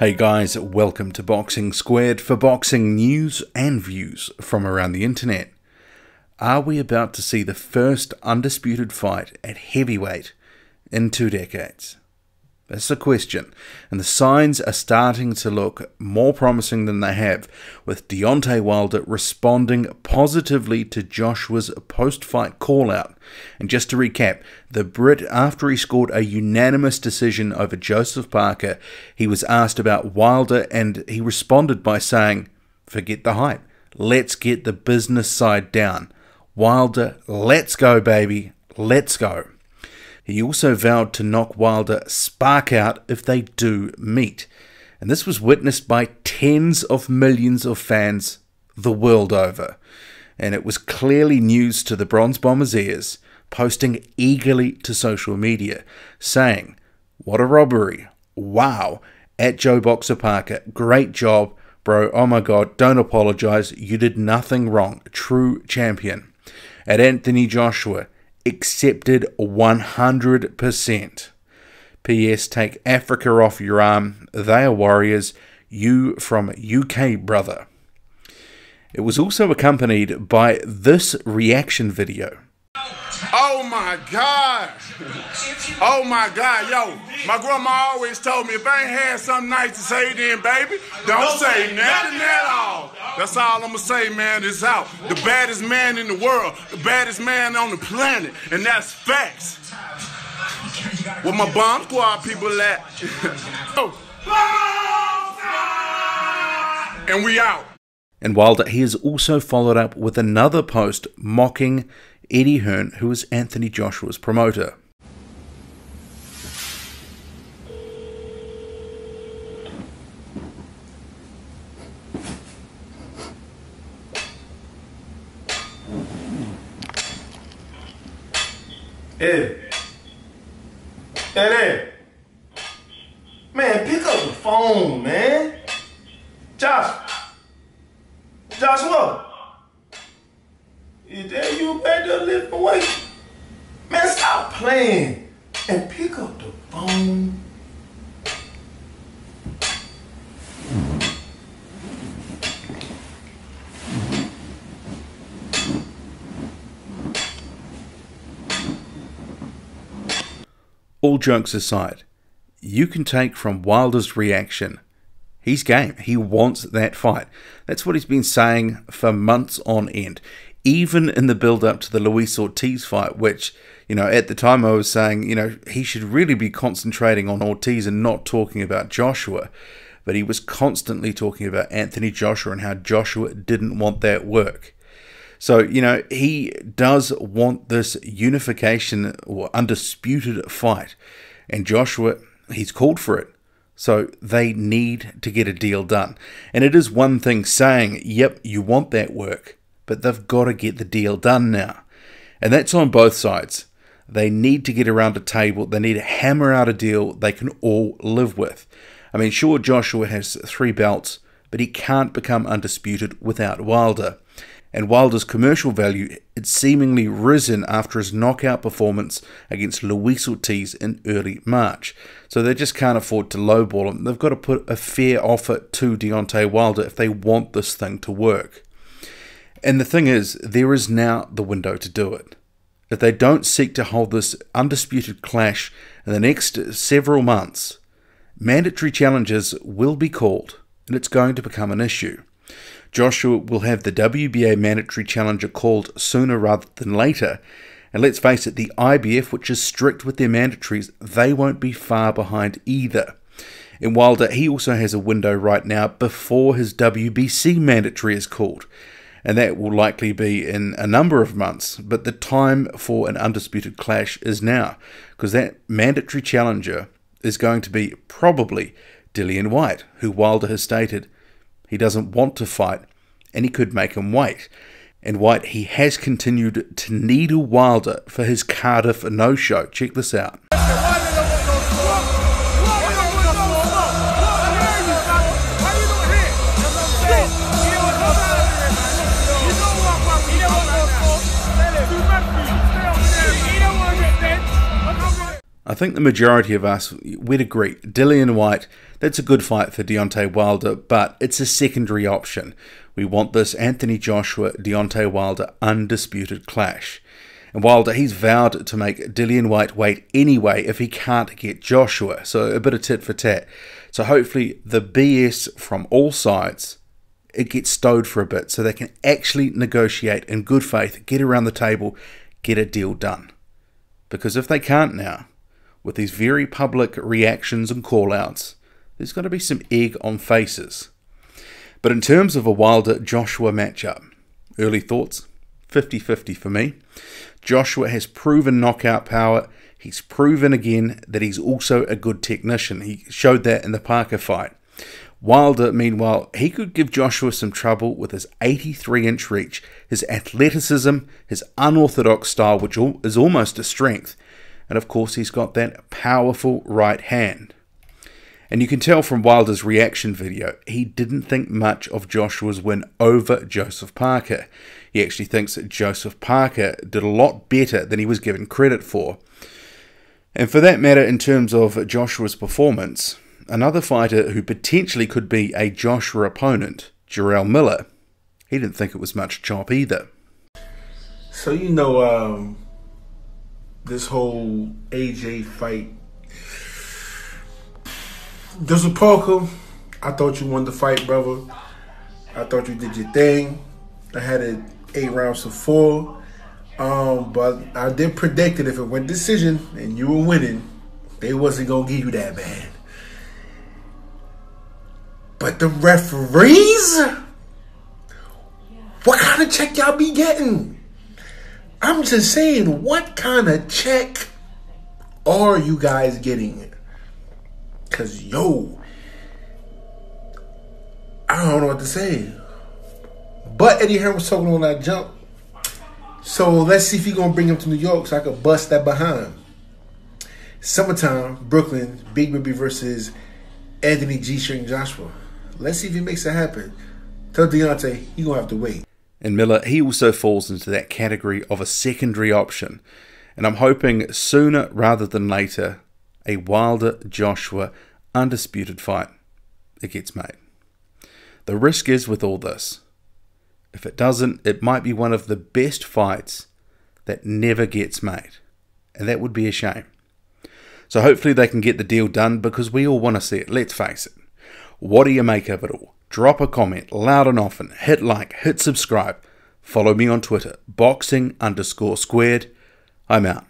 Hey guys, welcome to Boxing Squared for boxing news and views from around the internet. Are we about to see the first undisputed fight at heavyweight in 2 decades? That's the question, and the signs are starting to look more promising than they have, with Deontay Wilder responding positively to Joshua's post-fight call-out. And just to recap, the Brit, after he scored a unanimous decision over Joseph Parker, he was asked about Wilder and he responded by saying, "Forget the hype, let's get the business side down. Wilder, let's go baby, let's go." He also vowed to knock Wilder spark out if they do meet. And this was witnessed by tens of millions of fans the world over. And it was clearly news to the Bronze Bomber's ears, posting eagerly to social media, saying, "What a robbery. Wow. At Joe Boxer Parker. Great job, bro. Oh my God. Don't apologize. You did nothing wrong. True champion." At Anthony Joshua. Accepted 100%. P.S. Take Africa off your arm. They are warriors. You from UK, brother. It was also accompanied by this reaction video. Oh my God. Oh my God. Yo, my grandma always told me if I ain't had something nice to say then, baby, don't say nothing at all. That's all I'm going to say, man. It's out. The baddest man in the world. The baddest man on the planet. And that's facts. Where my bomb squad people at? And we out. And Wilder, he has also followed up with another post mocking Eddie Hearn, who is Anthony Joshua's promoter. Eddie, man, pick up the phone, man. Joshua, is that you back there lifting weight? Man, stop playing and pick up the phone. All jokes aside, you can take from Wilder's reaction, he's game. He wants that fight. That's what he's been saying for months on end. Even in the build-up to the Luis Ortiz fight, which, at the time I was saying, he should really be concentrating on Ortiz and not talking about Joshua. But he was constantly talking about Anthony Joshua and how Joshua didn't want that work. So, he does want this unification or undisputed fight. And Joshua, he's called for it. So they need to get a deal done. And it is one thing saying, yep, you want that work, but they've got to get the deal done now. And that's on both sides. They need to get around a table. They need to hammer out a deal they can all live with. I mean, sure, Joshua has 3 belts, but he can't become undisputed without Wilder. And Wilder's commercial value, it's seemingly risen after his knockout performance against Luis Ortiz in early March. So they just can't afford to lowball him. They've got to put a fair offer to Deontay Wilder if they want this thing to work. And the thing is, there is now the window to do it. If they don't seek to hold this undisputed clash in the next several months, mandatory challenges will be called, and it's going to become an issue. Joshua will have the WBA mandatory challenger called sooner rather than later. And let's face it, the IBF, which is strict with their mandatories, they won't be far behind either. In Wilder, he also has a window right now before his WBC mandatory is called. And that will likely be in a number of months. But the time for an undisputed clash is now, because that mandatory challenger is going to be probably Dillian Whyte, who Wilder has stated he doesn't want to fight, and he could make him wait. And Whyte, he has continued to needle Wilder for his Cardiff no-show. Check this out. I think the majority of us, we'd agree, Dillian Whyte, That's a good fight for Deontay Wilder, but it's a secondary option. We want this Anthony Joshua-Deontay Wilder undisputed clash. And Wilder, he's vowed to make Dillian Whyte wait anyway if he can't get Joshua, so a bit of tit for tat. So hopefully the BS from all sides, it gets stowed for a bit so they can actually negotiate in good faith, get around the table, get a deal done. Because if they can't now, with these very public reactions and call-outs, there's got to be some egg on faces. But in terms of a Wilder-Joshua matchup, early thoughts, 50-50 for me. Joshua has proven knockout power. He's proven again that he's also a good technician. He showed that in the Parker fight. Wilder, meanwhile, he could give Joshua some trouble with his 83-inch reach, his athleticism, his unorthodox style, which is almost a strength. And of course, he's got that powerful right hand. And you can tell from Wilder's reaction video, he didn't think much of Joshua's win over Joseph Parker. He actually thinks that Joseph Parker did a lot better than he was given credit for. And for that matter, in terms of Joshua's performance, another fighter who potentially could be a Joshua opponent, Jarrell Miller, he didn't think it was much chop either. So, you know, this whole AJ fight, Joseph Parker, I thought you won the fight, brother. I thought you did your thing. I had it 8 rounds to 4. But I did predict that if it went decision and you were winning, they wasn't going to give you that, man. But the referees? What kind of check y'all be getting? I'm just saying, what kind of check are you guys getting? Because, yo, I don't know what to say. But Eddie Hearn was talking on that jump. So let's see if he's going to bring him to New York so I could bust that behind. Summertime, Brooklyn, Big Baby versus Anthony G-String Joshua. Let's see if he makes it happen. Tell Deontay he's going to have to wait. And Miller, he also falls into that category of a secondary option. And I'm hoping sooner rather than later, a Wilder-Joshua undisputed fight, it gets made. The risk is with all this, if it doesn't, it might be one of the best fights that never gets made. And that would be a shame. So hopefully they can get the deal done because we all want to see it, let's face it. What do you make of it all? Drop a comment loud and often, hit like, hit subscribe, follow me on Twitter, boxing_squared. I'm out.